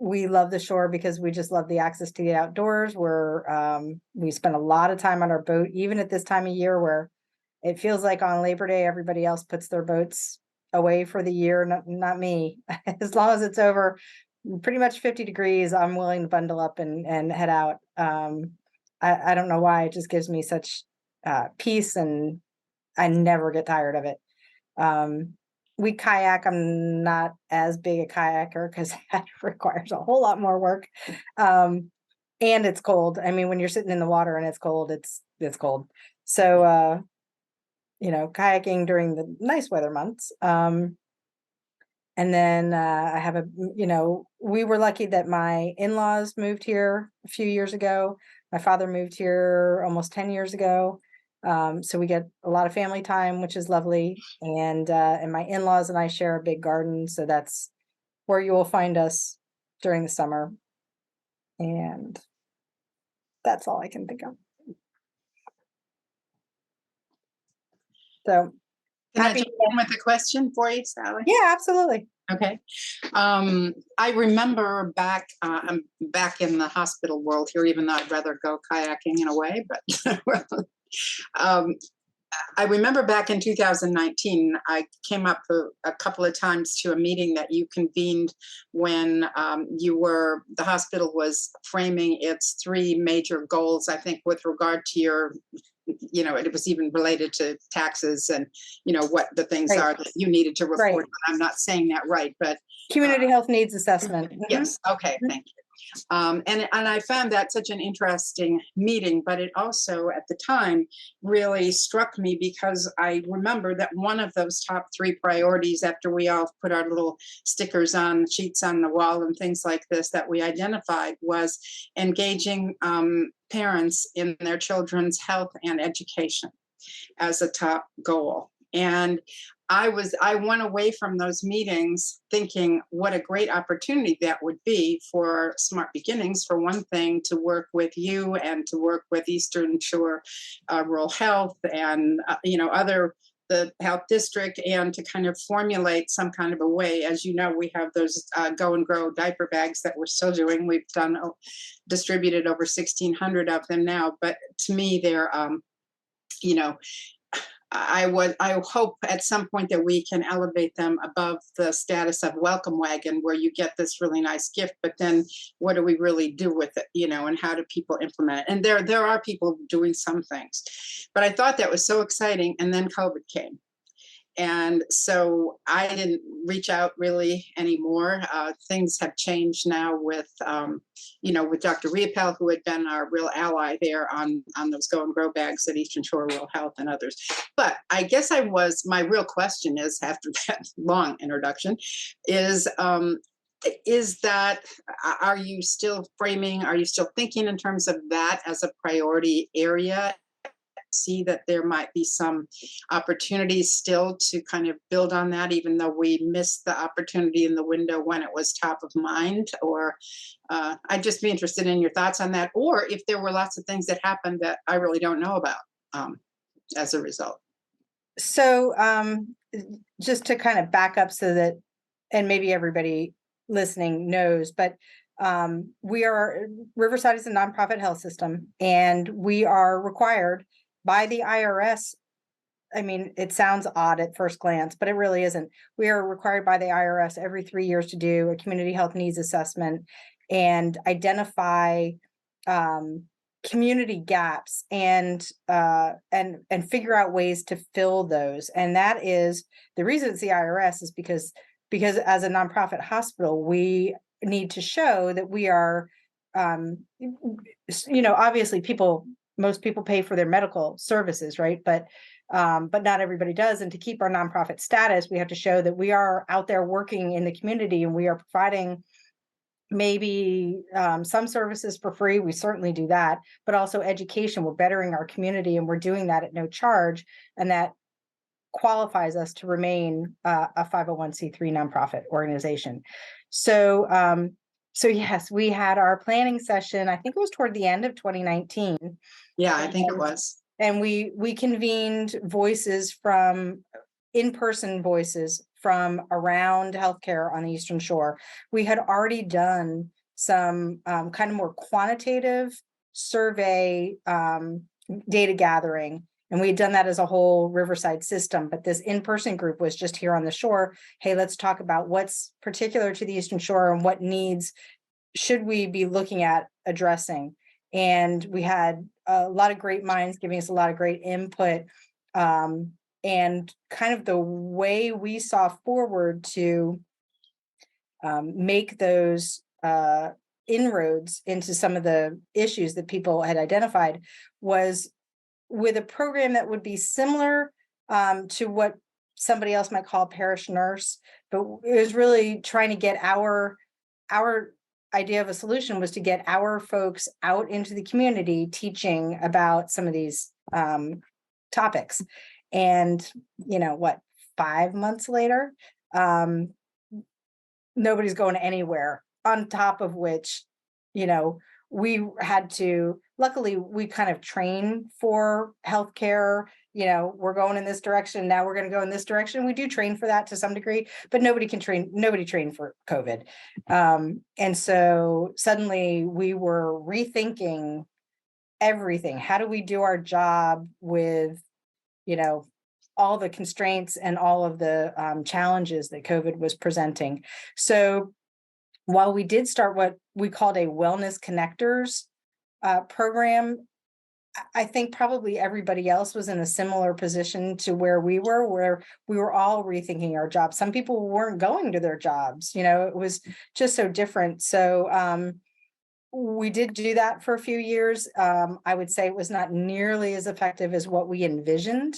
we love the shore because we just love the access to the outdoors. We spend a lot of time on our boat, even at this time of year where it feels like on Labor Day, everybody else puts their boats away for the year. Not me. As long as it's over pretty much 50 degrees, I'm willing to bundle up and head out. I don't know why, it just gives me such peace, and I never get tired of it. We kayak. I'm not as big a kayaker because that requires a whole lot more work. And it's cold. I mean, when you're sitting in the water and it's cold, it's cold. So, kayaking during the nice weather months. And then I have we were lucky that my in-laws moved here a few years ago. My father moved here almost 10 years ago. So we get a lot of family time, which is lovely. And my in-laws and I share a big garden. So that's where you will find us during the summer. And that's all I can think of. So Can I happy. jump in with a question for you, Sally? Yeah, absolutely. Okay. I remember I'm back in the hospital world here, even though I'd rather go kayaking in a way, but I remember back in 2019, I came up a couple of times to a meeting that you convened when the hospital was framing its 3 major goals, I think, with regard to your, it was even related to taxes and, what the things Right. are that you needed to report. Right. I'm not saying that right, but Community health needs assessment. yes. Okay. Thank you. And I found that such an interesting meeting, but it also at the time really struck me because I remember that one of those top 3 priorities, after we all put our little stickers on sheets on the wall and things like this, that we identified was engaging parents in their children's health and education as a top goal. And I went away from those meetings thinking what a great opportunity that would be for Smart Beginnings, for one thing, to work with you and to work with Eastern Shore Rural Health and the health district, and to kind of formulate some kind of a way. As you know, we have those Go and Grow diaper bags that we're still doing. We've distributed over 1,600 of them now, but to me they're I hope at some point that we can elevate them above the status of welcome wagon, where you get this really nice gift, but then what do we really do with it, and how do people implement it? And there are people doing some things, but I thought that was so exciting. And then COVID came. And so I didn't reach out really anymore. Things have changed now with Dr. Riepel, who had been our real ally there on those Go and Grow bags at Eastern Shore Rural Health and others. But I guess my real question is, after that long introduction, is that, are you still thinking in terms of that as a priority area? See that there might be some opportunities still to kind of build on that, even though we missed the opportunity in the window when it was top of mind? Or I'd just be interested in your thoughts on that, or if there were lots of things that happened that I really don't know about as a result. So just to kind of back up so that, and maybe everybody listening knows, but Riverside is a nonprofit health system, and we are required by the IRS. I mean, it sounds odd at first glance, but it really isn't. We are required by the IRS every 3 years to do a community health needs assessment and identify community gaps and figure out ways to fill those. And that is the reason it's the IRS, is because as a nonprofit hospital, we need to show that we are, obviously most people pay for their medical services, right? But not everybody does. And to keep our nonprofit status, we have to show that we are out there working in the community, and we are providing maybe some services for free. We certainly do that, but also education. We're bettering our community, and we're doing that at no charge. And that qualifies us to remain a 501c3 nonprofit organization. So yes, we had our planning session. I think it was toward the end of 2019. Yeah, I think it was. And we convened in-person voices from around healthcare on the Eastern Shore. We had already done some kind of more quantitative survey data gathering, and we had done that as a whole Riverside system, but this in-person group was just here on the shore. Hey, let's talk about what's particular to the Eastern Shore and what needs should we be looking at addressing. And we had a lot of great minds giving us a lot of great input, and kind of the way we saw forward to make those inroads into some of the issues that people had identified was with a program that would be similar to what somebody else might call parish nurse, but it was really trying to get our idea of a solution was to get our folks out into the community teaching about some of these topics. And what, 5 months later, nobody's going anywhere, on top of which, we had to, luckily we kind of train for healthcare, we're going in this direction, now we're going to go in this direction. We do train for that to some degree, but nobody trained for COVID. And so suddenly we were rethinking everything. How do we do our job with, all the constraints and all of the challenges that COVID was presenting? So while we did start what we called a wellness connectors program, I think probably everybody else was in a similar position to where we were all rethinking our jobs. Some people weren't going to their jobs, it was just so different. So we did do that for a few years. I would say it was not nearly as effective as what we envisioned.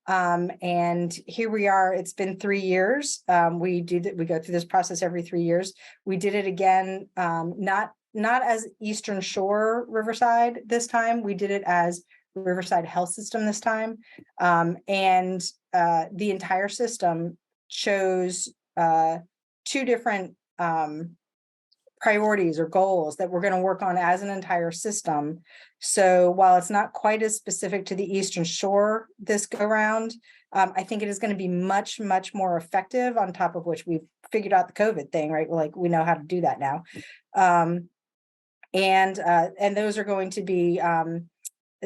And here we are, it's been 3 years. We go through this process every 3 years. We did it again, not as Eastern Shore Riverside this time. We did it as Riverside Health System this time. And the entire system chose 2 different priorities or goals that we're going to work on as an entire system. So while it's not quite as specific to the Eastern Shore this go round, I think it is going to be much, much more effective, on top of which we've figured out the COVID thing, right? Like, we know how to do that now. And those are going to be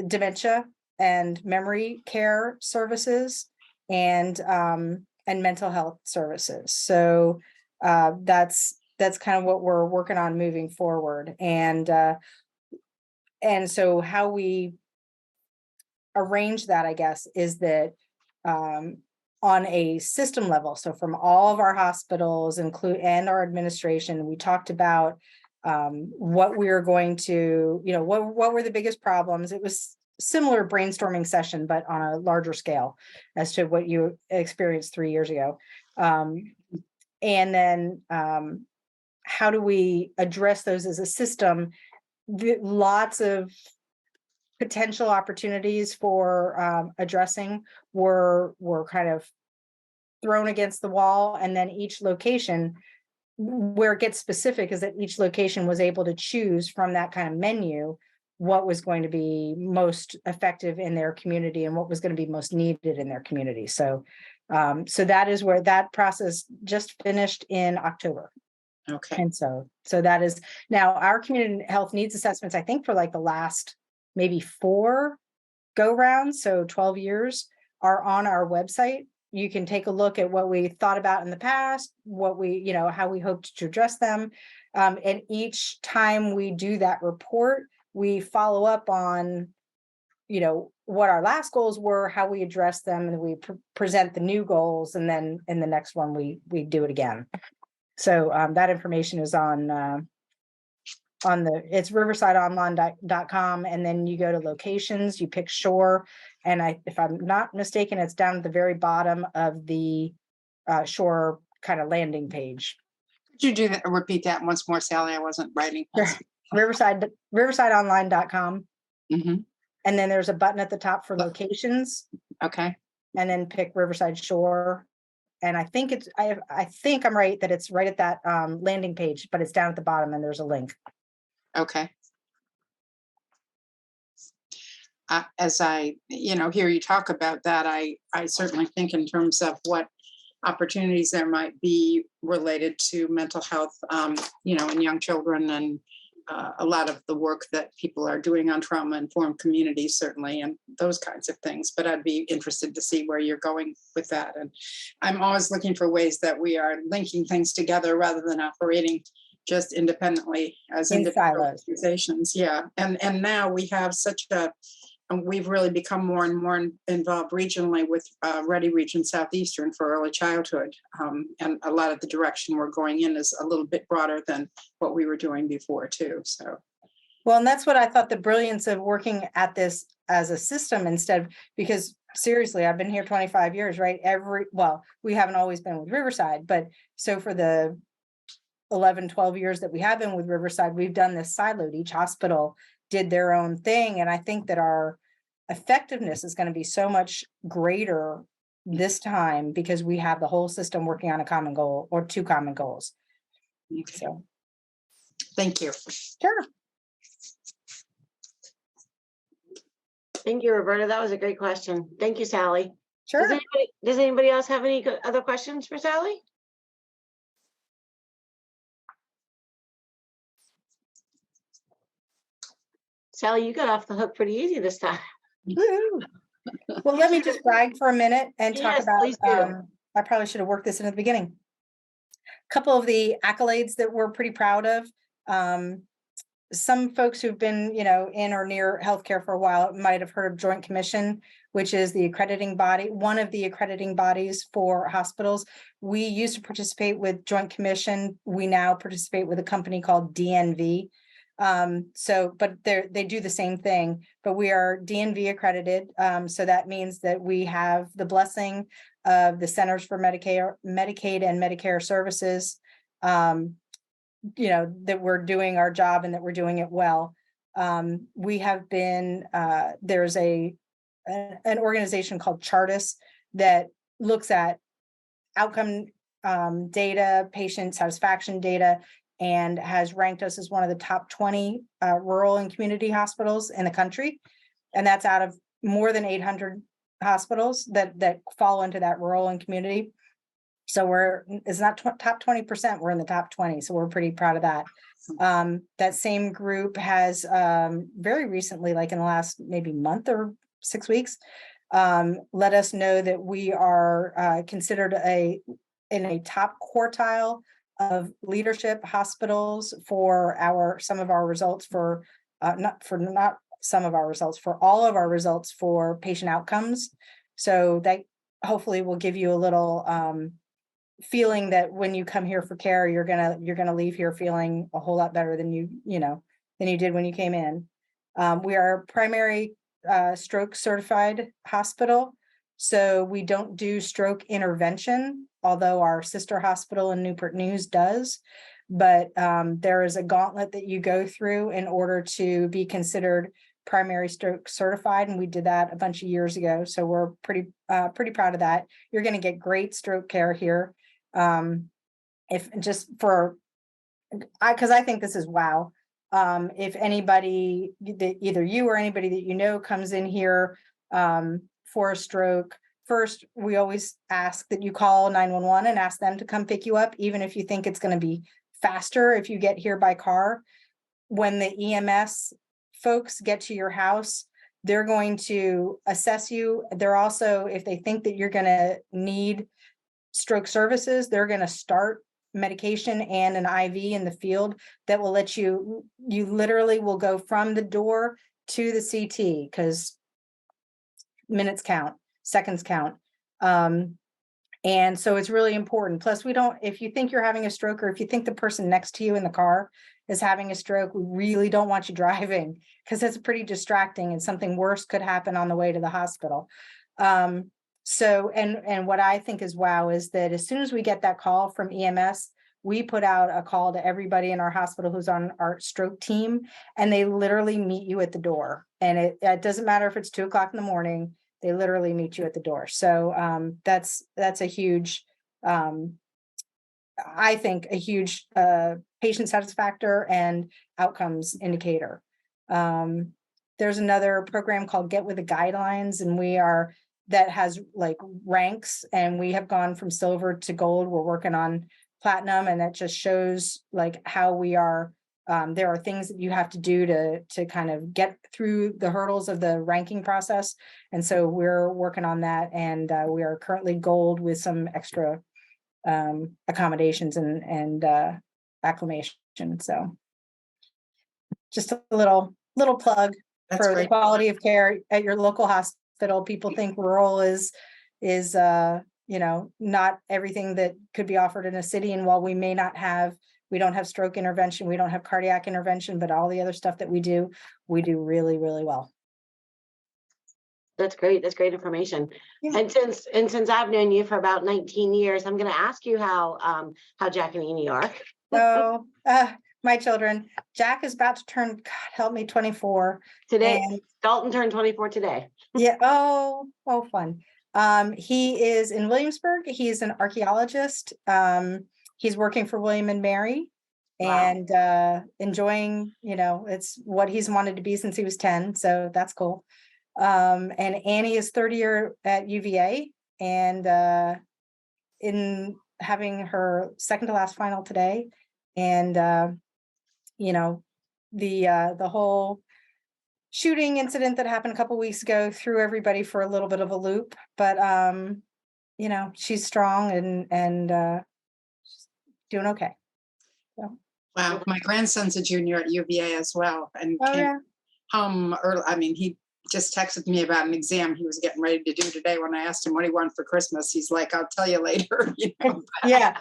dementia and memory care services and mental health services. So that's kind of what we're working on moving forward. And so how we arrange that, I guess, is that on a system level, so from all of our hospitals and our administration, we talked about what we are going to, what were the biggest problems. It was similar brainstorming session, but on a larger scale as to what you experienced 3 years ago. And then how do we address those as a system? Lots of potential opportunities for addressing were kind of thrown against the wall, and then each location, where it gets specific, is that each location was able to choose from that kind of menu what was going to be most effective in their community and what was going to be most needed in their community. So that is where that process just finished in October. Okay. And so that is now our community health needs assessments, I think, for like the last maybe 4 go rounds, so 12 years, are on our website. You can take a look at what we thought about in the past, what we, how we hoped to address them. And each time we do that report, we follow up on, what our last goals were, how we address them, and we present the new goals. And then in the next one, we do it again. So that information is on it's riversideonline.com, and then you go to locations, you pick shore, and if I'm not mistaken, it's down at the very bottom of the shore kind of landing page. Could you do that? Repeat that once more, Sally? I wasn't writing. riversideonline.com. Mm-hmm. And then there's a button at the top for locations. Okay. And then pick Riverside Shore. And I think I think I'm right that it's right at that landing page, but it's down at the bottom and there's a link. Okay. As I, hear you talk about that, I certainly think in terms of what opportunities there might be related to mental health, in young children, and a lot of the work that people are doing on trauma-informed communities, certainly, and those kinds of things. But I'd be interested to see where you're going with that. And I'm always looking for ways that we are linking things together rather than operating just independently as In individual silos. organizations. Yeah, and now we have and we've really become more and more involved regionally with Ready Region Southeastern for early childhood. And a lot of the direction we're going in is a little bit broader than what we were doing before too. So, Well, and that's what I thought the brilliance of working at this as a system instead, because seriously, I've been here 25 years, right? We haven't always been with Riverside, but so for the 11, 12 years that we have been with Riverside, we've done this siloed. Each hospital did their own thing. And I think that our effectiveness is going to be so much greater this time because we have the whole system working on a common goal or two common goals. okay. So, Thank you. sure. Thank you, Roberta. That was a great question. Thank you, Sally. Sure. Does anybody else have any other questions for Sally? Sally, you got off the hook pretty easy this time. Woo-hoo. Well, let me just brag for a minute and talk Yes, about, please do. I probably should have worked this into the beginning. A couple of the accolades that we're pretty proud of. Some folks who've been, in or near healthcare for a while might have heard of Joint Commission, which is the accrediting body, one of the accrediting bodies for hospitals. We used to participate with Joint Commission. We now participate with a company called DNV. But they do the same thing, but we are DNV accredited. So that means that we have the blessing of the Centers for Medicaid and Medicare Services, that we're doing our job and that we're doing it well. We have been, there's an organization called Chartis that looks at outcome data, patient satisfaction data, and has ranked us as one of the top 20 rural and community hospitals in the country. And that's out of more than 800 hospitals that fall into that rural and community. So it's not top 20%, we're in the top 20. So we're pretty proud of that. That same group has very recently, like in the last maybe month or 6 weeks, let us know that we are considered in a top quartile of leadership hospitals for some of our results for all of our results for patient outcomes. So that hopefully will give you a little feeling that when you come here for care, you're gonna leave here feeling a whole lot better than you did when you came in. We are a primary stroke certified hospital. So we don't do stroke intervention, although our sister hospital in Newport News does. But there is a gauntlet that you go through in order to be considered primary stroke certified. And we did that a bunch of years ago. So we're pretty proud of that. You're going to get great stroke care here. Because I think this is wow. If anybody, either you or anybody that you know comes in here for a stroke, first, we always ask that you call 911 and ask them to come pick you up, even if you think it's going to be faster if you get here by car. When the EMS folks get to your house, they're going to assess you. They're also, if they think that you're going to need stroke services, they're going to start medication and an IV in the field that will let you literally will go from the door to the CT, because minutes count, seconds count. And so it's really important. Plus, if you think you're having a stroke, or if you think the person next to you in the car is having a stroke, we really don't want you driving, because it's pretty distracting and something worse could happen on the way to the hospital. So what I think is wow is that as soon as we get that call from EMS, we put out a call to everybody in our hospital who's on our stroke team, and they literally meet you at the door. And it doesn't matter if it's 2 o'clock in the morning, they literally meet you at the door. So that's a huge, I think, a huge patient satisfactor and outcomes indicator. There's another program called Get With the Guidelines, and we are that has like ranks, and we have gone from silver to gold. We're working on platinum, and that just shows like how we are. There are things that you have to do to kind of get through the hurdles of the ranking process. And so we're working on that, and we are currently gold with some extra accommodations and acclimation. So just a little plug That's for the great. quality of care at your local hospital. People think rural is not everything that could be offered in a city. And while we don't have stroke intervention, we don't have cardiac intervention, but all the other stuff that we do really, really well. That's great. That's great information. Yeah. And since I've known you for about 19 years, I'm going to ask you how Jack and Amy are. So, my children, Jack is about to turn, God help me, 24 Today. and Dalton turned 24 today. yeah. Oh, fun. He is in Williamsburg. He's an archaeologist. He's working for William and Mary and enjoying, it's what he's wanted to be since he was 10. So that's cool. And Annie is third year at UVA and in having her second to last final today. And the whole shooting incident that happened a couple weeks ago threw everybody for a little bit of a loop, but she's strong and she's doing okay. So. Wow, my grandson's a junior at UVA as well, and came home early. I mean, he just texted me about an exam he was getting ready to do today. When I asked him what he wanted for Christmas, he's like, "I'll tell you later." Yeah.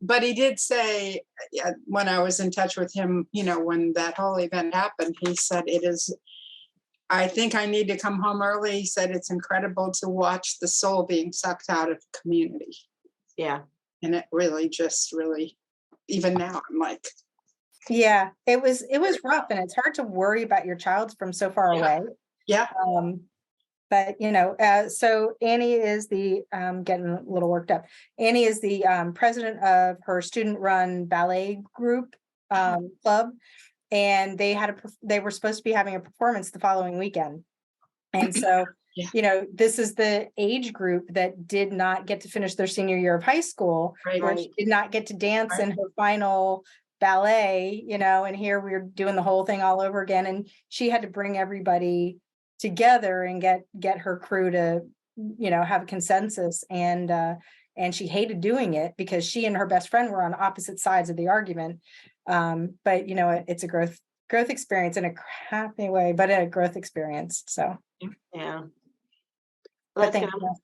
But he did say, when I was in touch with him, when that whole event happened, he said, I think I need to come home early. He said, it's incredible to watch the soul being sucked out of the community. Yeah. And it really even now I'm like, yeah, it was rough, and it's hard to worry about your child from so far away. Yeah. But so Annie is the getting a little worked up. Annie is the president of her student-run ballet group club, and they were supposed to be having a performance the following weekend, and so this is the age group that did not get to finish their senior year of high school, where she did not get to dance in her final ballet, and here we're doing the whole thing all over again, and she had to bring everybody together and get her crew to have a consensus, and she hated doing it because she and her best friend were on opposite sides of the argument, but it's a growth experience in a crappy way, but a growth experience. So yeah, well, that's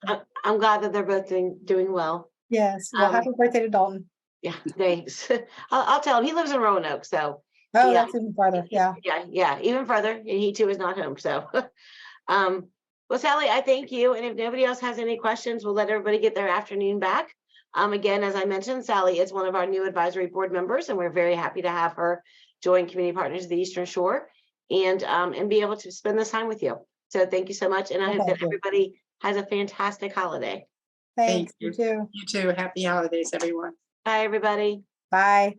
good. I'm glad that they're both doing well. Yes. Well, happy birthday to Dalton. Yeah, thanks. I'll tell him. He lives in Roanoke, so. That's even farther. Yeah. Yeah, even further. And he too is not home. So, well, Sally, I thank you. And if nobody else has any questions, we'll let everybody get their afternoon back. Again, as I mentioned, Sally is one of our new advisory board members, and we're very happy to have her join Community Partners of the Eastern Shore and be able to spend this time with you. So thank you so much. And I hope that everybody has a fantastic holiday. Thanks. You too. You too. Happy holidays, everyone. Bye, everybody. Bye.